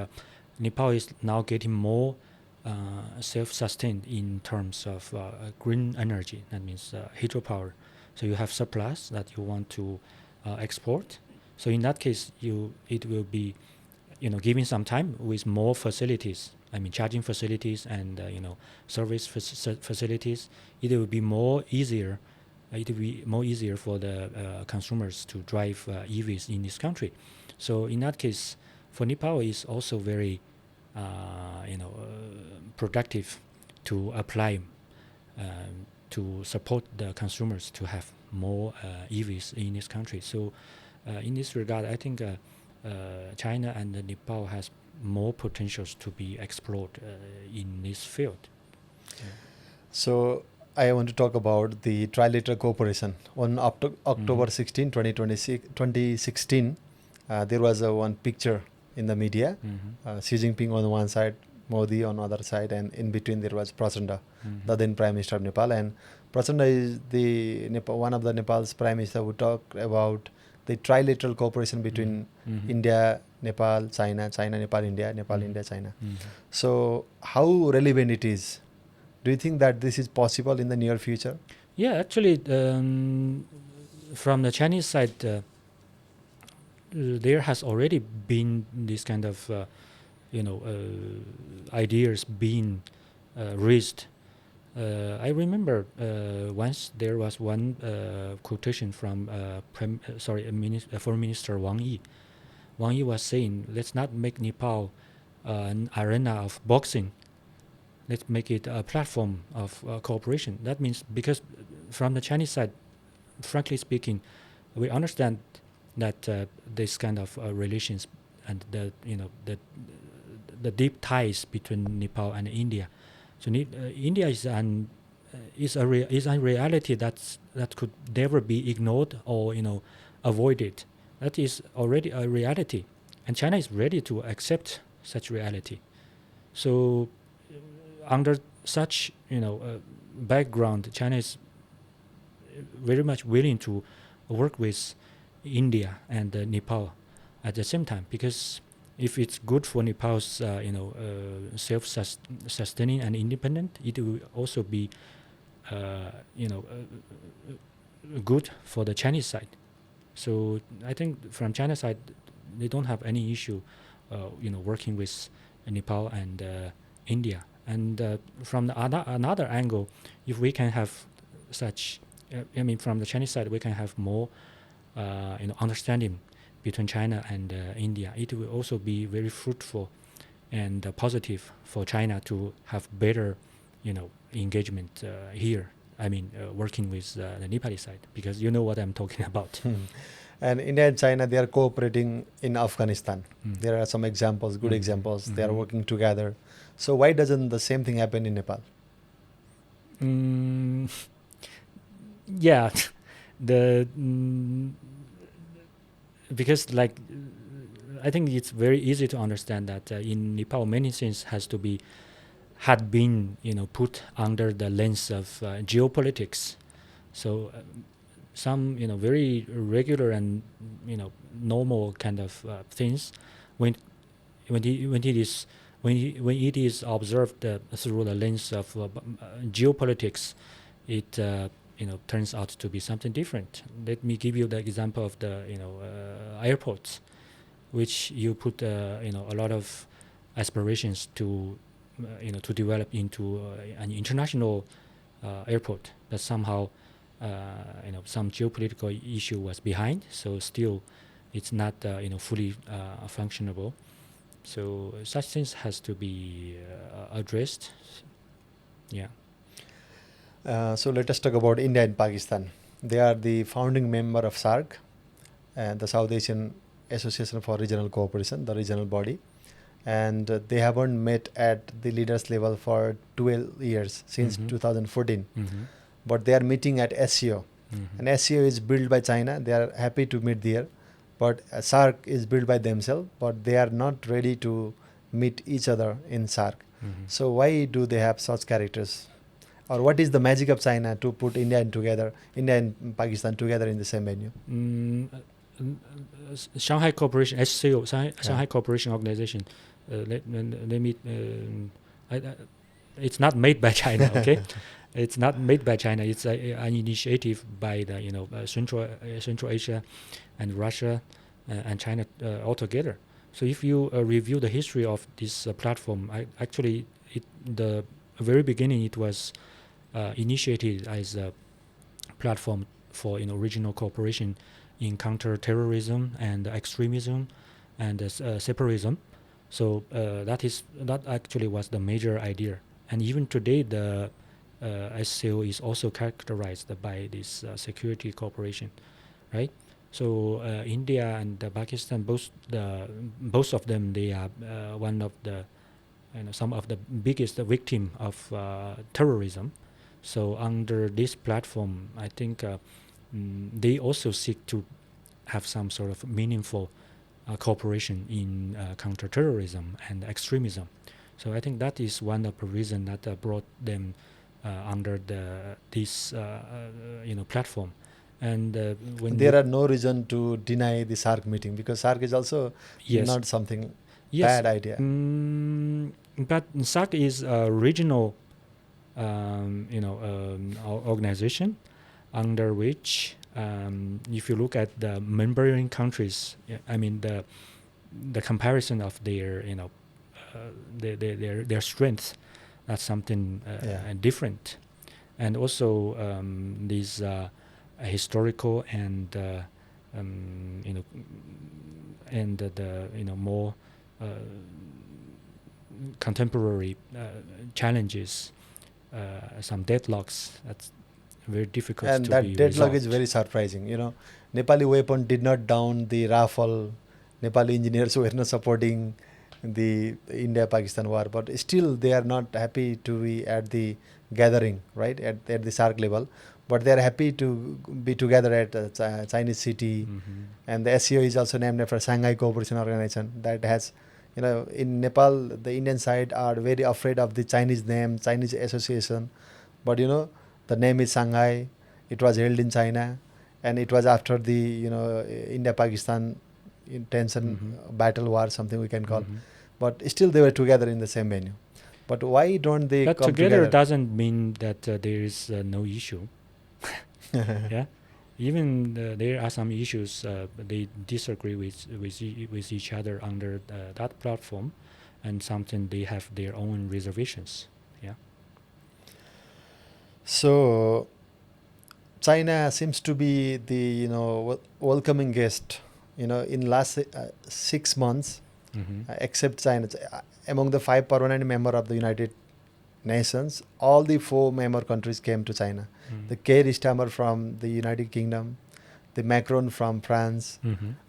Speaker 1: Nepal is now getting more self-sustained in terms of green energy. That means hydropower. So you have surplus that you want to export. So in that case, it will be giving some time with more facilities I mean charging facilities and service facilities, it will be more easier. It will be more easier for the consumers to drive EVs in this country. So in that case, for Nepal is also very productive to apply to support the consumers to have more EVs in this country. So in this regard, I think China and Nepal has more potentials to be explored in this field.
Speaker 2: So I want to talk about the trilateral cooperation. On October 16, 2016, there was one picture in the media, Xi Jinping on one side, Modi on the other side, and in between there was Prachanda, the then Prime Minister of Nepal. And Prachanda is one of the Nepal's Prime Minister who talked about the trilateral cooperation between India, Nepal, China, China, Nepal, India, Nepal, India, China. So how relevant it is? Do you think that this is possible in the near future?
Speaker 1: Yeah, actually, from the Chinese side, there has already been this kind of ideas being raised. I remember once there was one quotation from Foreign Minister Wang Yi. Wang Yi was saying, "Let's not make Nepal an arena of boxing. Let's make it a platform of cooperation." That means because from the Chinese side, frankly speaking, we understand that this kind of relations and the deep ties between Nepal and India. So India is a reality that could never be ignored or avoided. That is already a reality, and China is ready to accept such reality. So under such background, China is very much willing to work with India and Nepal at the same time, because if it's good for Nepal's self-sustaining and independent, it will also be good for the Chinese side. So I think from China side, they don't have any issue working with Nepal and India. And from the another angle, if we can have such, from the Chinese side, we can have more understanding between China and India. It will also be very fruitful and positive for China to have better, engagement here. Working with the Nepali side, because you know what I'm talking about.
Speaker 2: And India and China, they are cooperating in Afghanistan. There are some examples, good examples. They are working together. So why doesn't the same thing happen in Nepal?
Speaker 1: Yeah, because I think it's very easy to understand that in Nepal many things had been put under the lens of geopolitics. So some very regular and normal kind of things, when it is observed through the lens of geopolitics, it turns out to be something different. Let me give you the example of the airports, which you put a lot of aspirations to develop into an international airport, but somehow some geopolitical issue was behind, so still it's not fully functionable. So such things has to be addressed. Yeah.
Speaker 2: So let us talk about India and Pakistan. They are the founding member of SAARC, the South Asian Association for Regional Cooperation, the regional body. And they haven't met at the leaders level for 12 years, since 2014. But they are meeting at SCO. And SCO is built by China. They are happy to meet there. But SAARC is built by themselves, but they are not ready to meet each other in SAARC. So why do they have such characters? Or what is the magic of China to put India and Pakistan together in the same venue?
Speaker 1: Shanghai Cooperation, SCO, Shanghai Cooperation Organization. It's not made by China, okay? It's not made by China. It's an initiative by the Central Asia and Russia and China all together. So if you review the history of this platform, the very beginning it was initiated as a platform for regional cooperation in counter-terrorism and extremism and separatism. So that actually was the major idea. And even today, the SCO is also characterized by this security cooperation, right? So India and Pakistan, both of them, they are one of the some of the biggest victim of terrorism. So under this platform, I think they also seek to have some sort of meaningful cooperation in counterterrorism and extremism. So I think that is one of the reasons that brought them under this platform. And when
Speaker 2: There are no reason to deny the SARC meeting, because SARC is also
Speaker 1: yes,
Speaker 2: not something
Speaker 1: yes,
Speaker 2: bad idea.
Speaker 1: But SARC is a regional organization under which, if you look at the member countries, I mean the comparison of their their strength, that's something different, and also these historical and and the more contemporary challenges, some deadlocks that's very difficult
Speaker 2: And
Speaker 1: to
Speaker 2: that
Speaker 1: be
Speaker 2: deadlock
Speaker 1: resolved.
Speaker 2: is very surprising. Nepali weapon did not down the Rafale. Nepali engineers were not supporting the India-Pakistan war, but still they are not happy to be at the gathering, right, at the SARC level. But they are happy to be together at a Chinese city. And the SCO is also named after Shanghai Cooperation Organization. That has, in Nepal, the Indian side are very afraid of the Chinese name, Chinese association. But the name is Shanghai. It was held in China, and it was after the India-Pakistan tension battle war, something we can call. But still, they were together in the same venue. But why don't they
Speaker 1: But
Speaker 2: come
Speaker 1: together
Speaker 2: together?
Speaker 1: doesn't mean that there is no issue. Yeah, even there are some issues they disagree with each other under that platform, and something they have their own reservations. Yeah.
Speaker 2: So China seems to be the welcoming guest. In last 6 months, except China, among the 5 permanent member of the United Nations, all the 4 member countries came to China. The Keir Starmer from the United Kingdom, the Macron from France,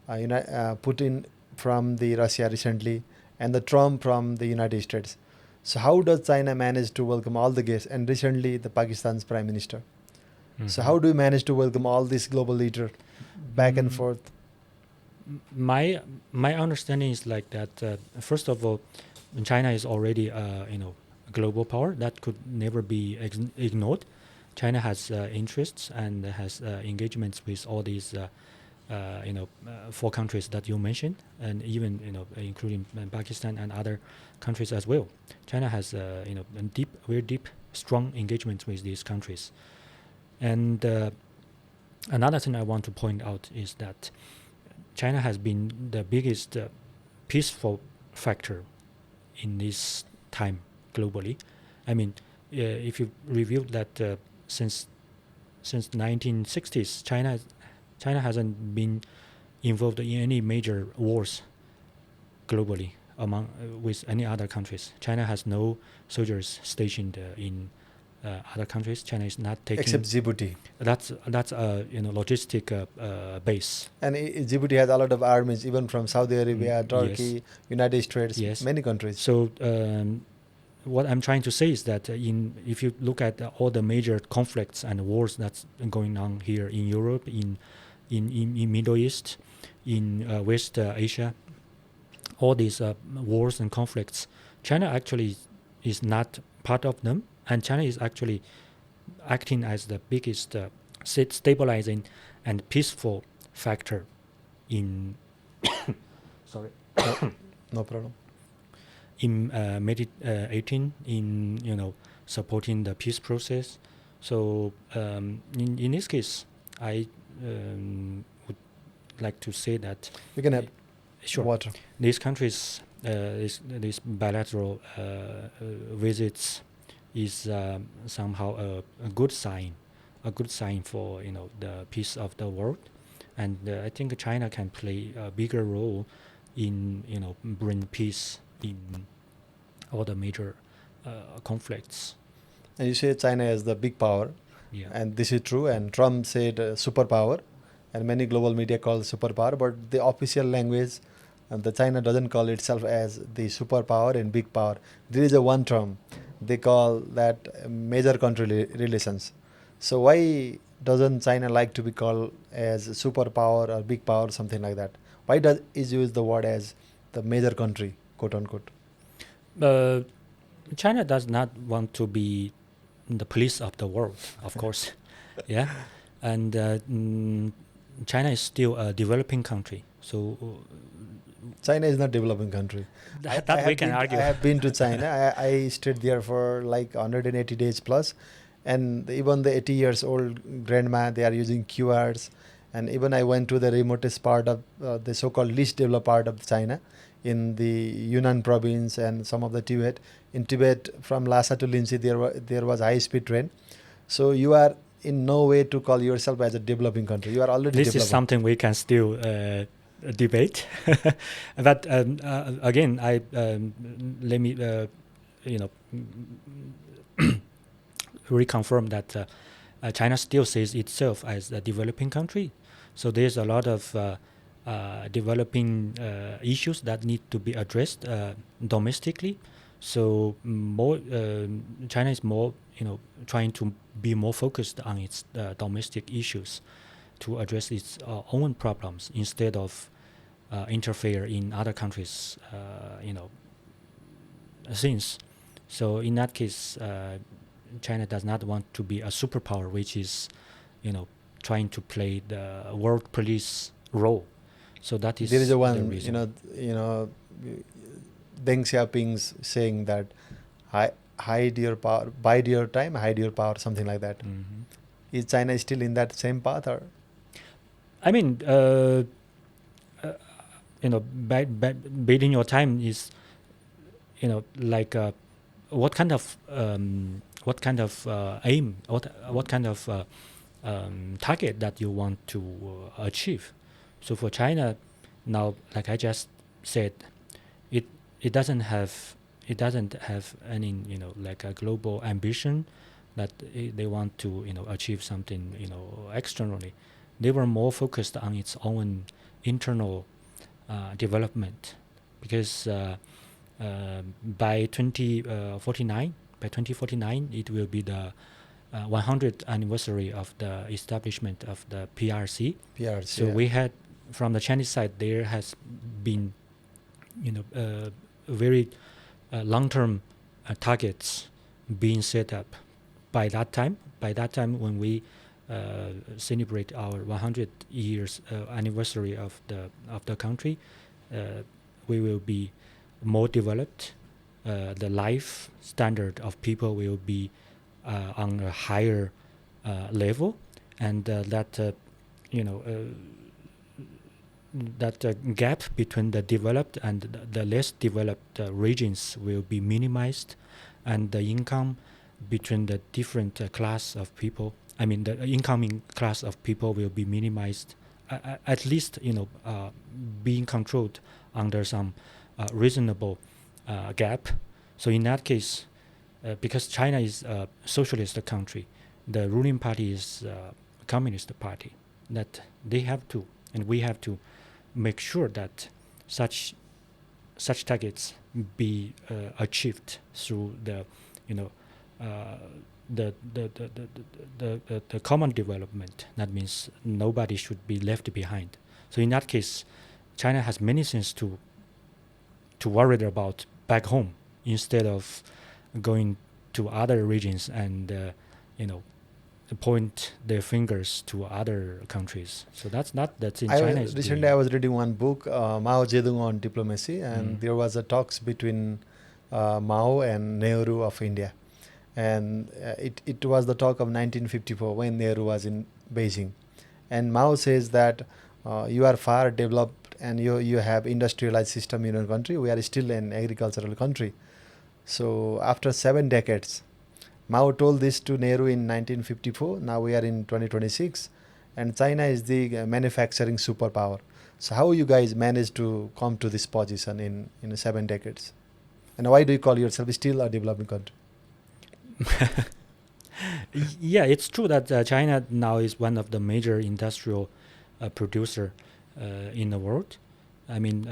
Speaker 2: Putin from the Russia recently, and the Trump from the United States. So how does China manage to welcome all the guests? And recently the Pakistan's Prime Minister. So how do you manage to welcome all these global leaders back and forth?
Speaker 1: My understanding is like that. First of all, China is already a global power that could never be ignored. China has interests and has engagements with all these 4 countries that you mentioned, and even including Pakistan and other countries as well. China has very deep, strong engagements with these countries. And another thing I want to point out is that China has been the biggest peaceful factor in this time globally. I mean, if you review that since 1960s, China hasn't been involved in any major wars globally with any other countries. China has no soldiers stationed in other countries. China is not taking,
Speaker 2: except Djibouti.
Speaker 1: That's a logistic base.
Speaker 2: And Djibouti has a lot of armies, even from Saudi Arabia, Turkey,
Speaker 1: Yes.
Speaker 2: United States,
Speaker 1: Yes.
Speaker 2: many countries.
Speaker 1: So what I'm trying to say is that if you look at all the major conflicts and wars that's going on here in Europe, in Middle East, in West Asia, all these wars and conflicts, China actually is not part of them, and China is actually acting as the biggest stabilizing and peaceful factor in sorry
Speaker 2: No problem.
Speaker 1: in meditating, in supporting the peace process. So in this case, I would like to say that
Speaker 2: You can have.
Speaker 1: Sure.
Speaker 2: What?
Speaker 1: These countries, these bilateral visits is somehow a good sign, for the peace of the world, and I think China can play a bigger role in bring peace in all the major conflicts.
Speaker 2: And you say China is the big power,
Speaker 1: Yeah.
Speaker 2: and this is true. And Trump said superpower, and many global media call it superpower. But the official language, the China doesn't call itself as the superpower and big power. There is a one term they call that major country relations. So why doesn't China like to be called as superpower or big power, something like that? Why does it use the word as the major country, quote unquote?
Speaker 1: China does not want to be the police of the world, of course. Yeah, and China is still a developing country, so
Speaker 2: China is not developing country.
Speaker 1: that we can argue.
Speaker 2: I have been to China. I stayed there for like 180 days plus, and even the 80 years old grandma, they are using QRs. And even I went to the remotest part of the so-called least developed part of China, in the Yunnan province and some of the Tibet. In Tibet, from Lhasa to Linsi, there was high-speed train. So you are in no way to call yourself as a developing country. You are already
Speaker 1: This
Speaker 2: developing.
Speaker 1: is something we can still debate, but again, let me reconfirm that China still sees itself as a developing country. So there's a lot of developing issues that need to be addressed domestically. So more China is more trying to be more focused on its domestic issues to address its own problems instead of interfere in other countries' things. So in that case, China does not want to be a superpower, which is trying to play the world police role. So that is
Speaker 2: There is a
Speaker 1: the
Speaker 2: one,
Speaker 1: reason.
Speaker 2: Deng Xiaoping's saying that hide your power, bide your time, hide your power, something like that.
Speaker 1: Mhm.
Speaker 2: Is China still in that same path, or?
Speaker 1: I mean, bidding your time is, like what kind of aim, what kind of target that you want to achieve. So for China, now, like I just said, it doesn't have any like a global ambition that they want to achieve something externally. They were more focused on its own internal development, because by 2049 it will be the 100th anniversary of the establishment of the PRC.
Speaker 2: PRC.
Speaker 1: So we had, from the Chinese side, there has been very long-term targets being set up by that time. By that time, when we celebrate our 100 years anniversary of the country, we will be more developed. The life standard of people will be on a higher level, and that gap between the developed and the less developed regions will be minimized, and the income between the different class of people, I mean the incoming class of people, will be minimized, at least being controlled under some reasonable gap. So in that case, because China is a socialist country, the ruling party is Communist Party, that they have to, and we have to make sure that such targets be achieved through the common development. That means nobody should be left behind. So in that case, China has many things to worry about back home, instead of going to other regions and point their fingers to other countries. So that's in China.
Speaker 2: Recently, I was reading one book, Mao Zedong on diplomacy, and there was a talks between Mao and Nehru of India, and it was the talk of 1954 when Nehru was in Beijing, and Mao says that you are far developed and you have industrialized system in your country. We are still an agricultural country. So after 7 decades, Mao told this to Nehru in 1954. Now we are in 2026, and China is the manufacturing superpower. So how you guys managed to come to this position in 7 decades? And why do you call yourself still a developing country?
Speaker 1: Yeah, it's true that China now is one of the major industrial producer in the world. I mean,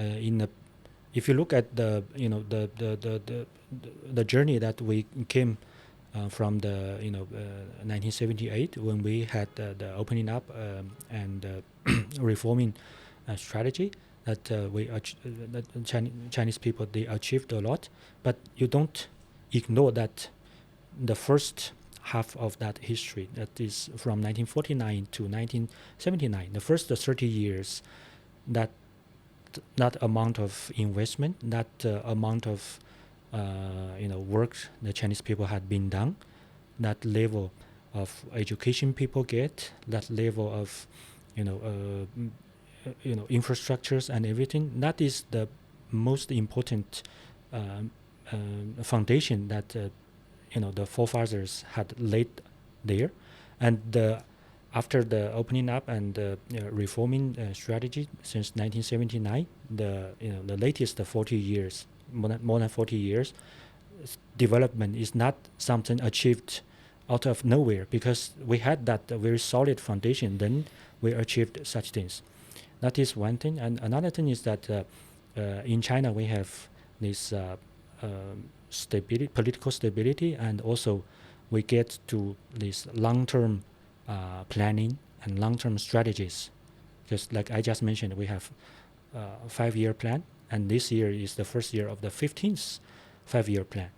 Speaker 1: if you look at the journey that we came from the 1978, when we had the opening up and reforming strategy, that that Chinese people, they achieved a lot, but you don't ignore that the first half of that history, that is from 1949 to 1979, the first 30 years, that amount of investment, that amount of work the Chinese people had been done, that level of education people get, that level of infrastructures and everything, that is the most important foundation that the forefathers had laid there. And after the opening up and reforming strategy since 1979, the latest 40 years, more than 40 years, development is not something achieved out of nowhere, because we had that very solid foundation, then we achieved such things. That is one thing. And another thing is that in China we have this stability, political stability, and also we get to this long-term planning and long-term strategies. Just like I just mentioned, we have a 5-year plan, and this year is the first year of the 15th 5-year plan.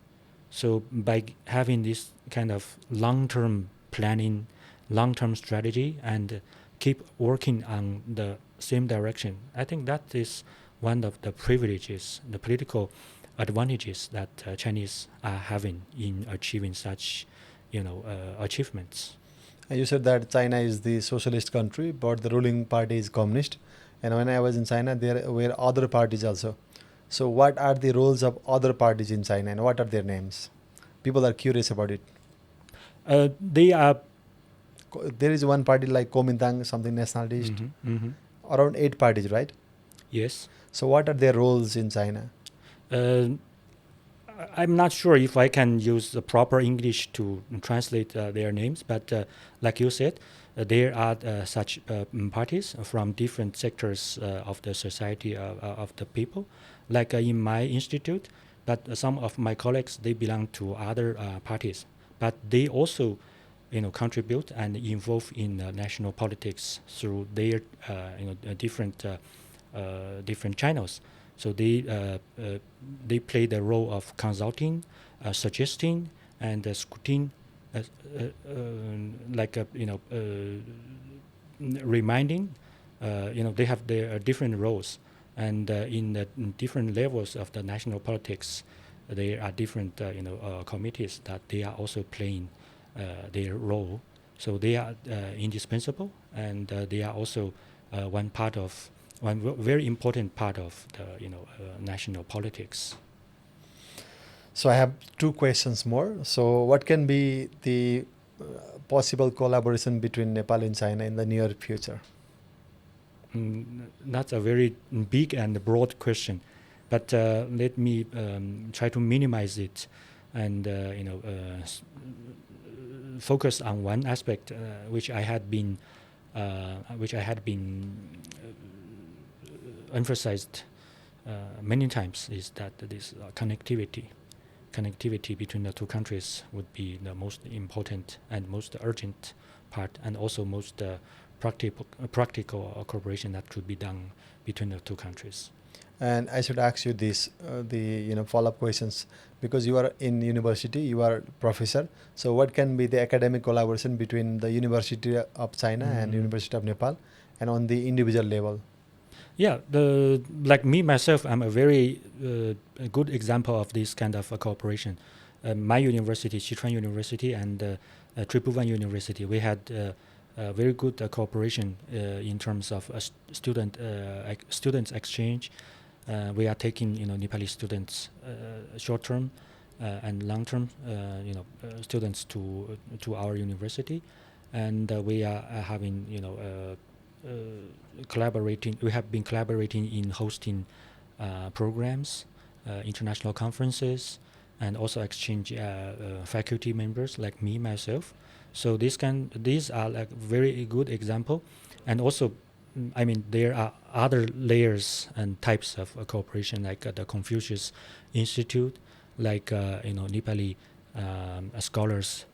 Speaker 1: So by having this kind of long-term planning, long-term strategy, and keep working on the same direction, I think that is one of the privileges, the political advantages that Chinese are having in achieving such achievements.
Speaker 2: And you said that China is the socialist country, but the ruling party is communist. And when I was in China, there were other parties also. So what are the roles of other parties in China, and what are their names? People are curious about it.
Speaker 1: They are.
Speaker 2: There is one party like Kuomintang, something nationalist. Around 8 parties, right?
Speaker 1: Yes.
Speaker 2: So what are their roles in China?
Speaker 1: I'm not sure if I can use the proper English to translate their names, but like you said, there are such parties from different sectors of the society, of the people. Like in my institute, but some of my colleagues, they belong to other parties, but they also contribute and involve in national politics through their different channels. So they play the role of consulting, suggesting, and scrutiny, reminding. They have their different roles, and in the different levels of the national politics, there are different committees that they are also playing their role. So they are indispensable, and they are also one very important part of the national politics.
Speaker 2: So I have 2 questions more. So what can be the possible collaboration between Nepal and China in the near future?
Speaker 1: That's a very big and broad question, but let me try to minimize it and focus on one aspect which I had been emphasized many times, is that this connectivity between the two countries would be the most important and most urgent part, and also most practical cooperation that could be done between the two countries.
Speaker 2: And I should ask you this, follow-up questions, because you are in university, you are professor. So what can be the academic collaboration between the University of China and University of Nepal, and on the individual level?
Speaker 1: Yeah, like me myself, I'm a very good example of this kind of cooperation. My university, Sichuan University, and Tribhuvan University, we had very good cooperation in terms of students exchange. We are taking Nepali students short term and long term students to our university, and we are having collaborating. We have been collaborating in hosting programs, international conferences, and also exchange faculty members like me myself. So these are like very good example, and also I mean there are other layers and types of cooperation like the Confucius Institute, like Nepali scholars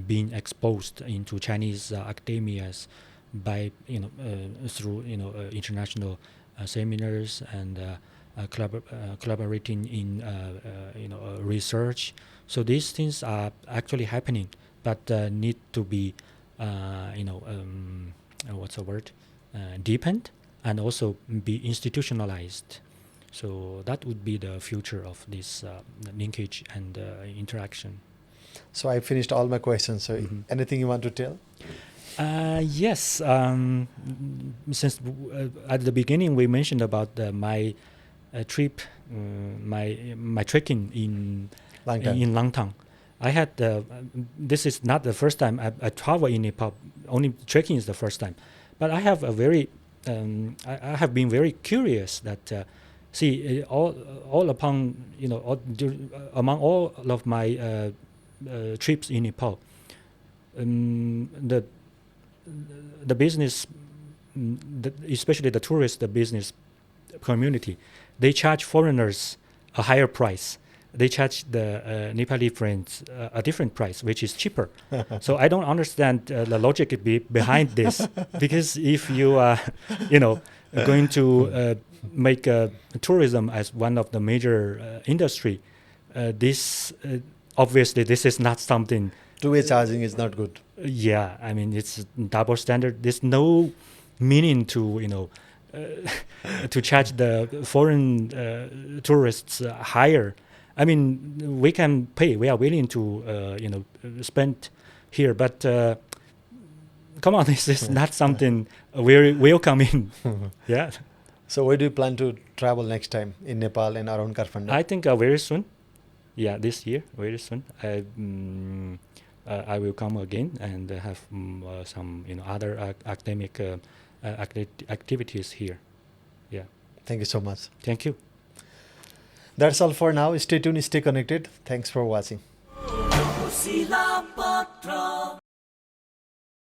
Speaker 1: being exposed into Chinese academias by through international seminars and collaborating in research. So these things are actually happening, but need to be what's the word, deepened and also be institutionalized. So that would be the future of this linkage and interaction.
Speaker 2: So I finished all my questions. So anything you want to tell?
Speaker 1: Yes. Since at the beginning we mentioned about my trip, my trekking in Langtang. I had this is not the first time I travel in Nepal. Only trekking is the first time, but I have a very I have been very curious that see all upon among all of my trips in Nepal, the business, especially the tourist, the business community, they charge foreigners a higher price. They charge the Nepali friends a different price, which is cheaper. So I don't understand the logic behind this, because if you are, going to make tourism as one of the major industry, this obviously this is not something.
Speaker 2: Two-way charging is not good.
Speaker 1: Yeah, I mean it's double standard. There's no meaning to to charge the foreign tourists higher. I mean, we can pay. We are willing to spend here, but come on, this is not something we're welcoming. Yeah.
Speaker 2: So where do you plan to travel next time in Nepal and around Kathmandu?
Speaker 1: I think very soon. Yeah, this year, very soon. I will come again and have some other academic activities here. Yeah.
Speaker 2: Thank you so much.
Speaker 1: Thank you.
Speaker 2: That's all for now. Stay tuned, stay connected. Thanks for watching.